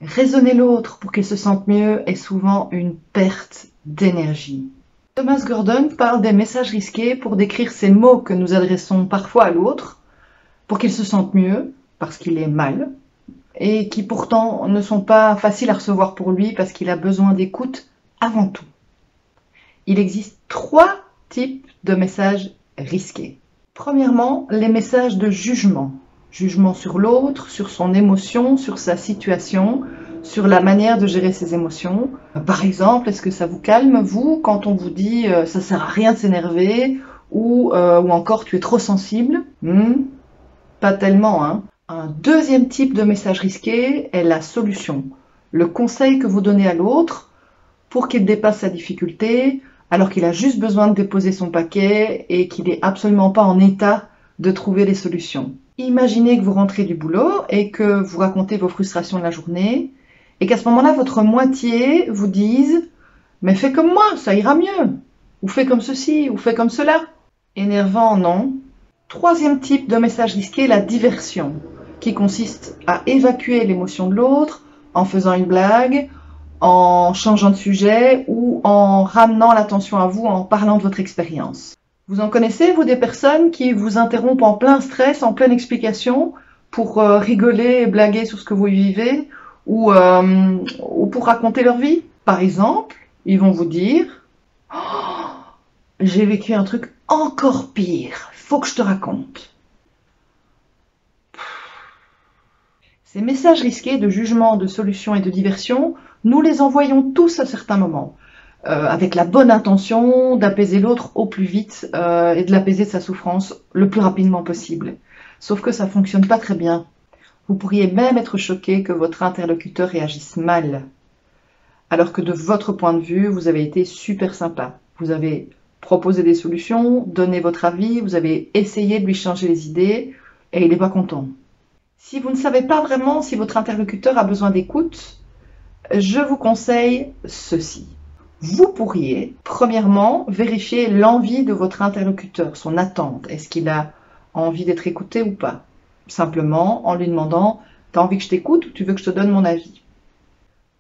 Raisonner l'autre pour qu'il se sente mieux est souvent une perte d'énergie. Thomas Gordon parle des messages risqués pour décrire ces mots que nous adressons parfois à l'autre pour qu'il se sente mieux parce qu'il est mal et qui pourtant ne sont pas faciles à recevoir pour lui parce qu'il a besoin d'écoute avant tout. Il existe 3 types de messages risqués. Premièrement, les messages de jugement. Jugement sur l'autre, sur son émotion, sur sa situation, sur la manière de gérer ses émotions. Par exemple, est-ce que ça vous calme, vous, quand on vous dit ça sert à rien de s'énerver ou encore tu es trop sensible? Pas tellement, hein. Un deuxième type de message risqué est la solution. Le conseil que vous donnez à l'autre pour qu'il dépasse sa difficulté, alors qu'il a juste besoin de déposer son paquet et qu'il n'est absolument pas en état de trouver les solutions. Imaginez que vous rentrez du boulot et que vous racontez vos frustrations de la journée et qu'à ce moment-là, votre moitié vous dise « Mais fais comme moi, ça ira mieux » ou « Fais comme ceci » ou « Fais comme cela ». Énervant, non? Troisième type de message risqué, la diversion, qui consiste à évacuer l'émotion de l'autre en faisant une blague, en changeant de sujet ou en ramenant l'attention à vous en parlant de votre expérience. Vous en connaissez, vous, des personnes qui vous interrompent en plein stress, en pleine explication, pour rigoler et blaguer sur ce que vous vivez ou pour raconter leur vie? Par exemple, ils vont vous dire oh, « J'ai vécu un truc encore pire, faut que je te raconte ». Ces messages risqués de jugement, de solution et de diversion, nous les envoyons tous à certains moments, avec la bonne intention d'apaiser l'autre au plus vite et de l'apaiser de sa souffrance le plus rapidement possible. Sauf que ça fonctionne pas très bien. Vous pourriez même être choqué que votre interlocuteur réagisse mal, alors que de votre point de vue, vous avez été super sympa. Vous avez proposé des solutions, donné votre avis, vous avez essayé de lui changer les idées et il n'est pas content. Si vous ne savez pas vraiment si votre interlocuteur a besoin d'écoute, je vous conseille ceci. Vous pourriez, premièrement, vérifier l'envie de votre interlocuteur, son attente. Est-ce qu'il a envie d'être écouté ou pas? Simplement en lui demandant « T'as envie que je t'écoute ou tu veux que je te donne mon avis ?»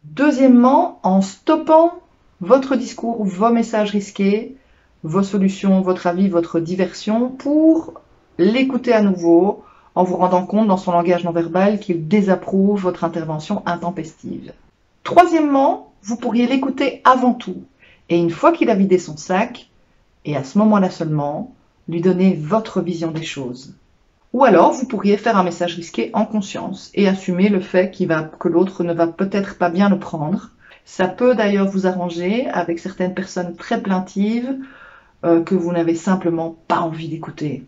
Deuxièmement, en stoppant votre discours, vos messages risqués, vos solutions, votre avis, votre diversion, pour l'écouter à nouveau, en vous rendant compte dans son langage non verbal qu'il désapprouve votre intervention intempestive. Troisièmement, vous pourriez l'écouter avant tout, et une fois qu'il a vidé son sac, et à ce moment-là seulement, lui donner votre vision des choses. Ou alors, vous pourriez faire un message risqué en conscience et assumer le fait que l'autre ne va peut-être pas bien le prendre. Ça peut d'ailleurs vous arranger avec certaines personnes très plaintives que vous n'avez simplement pas envie d'écouter.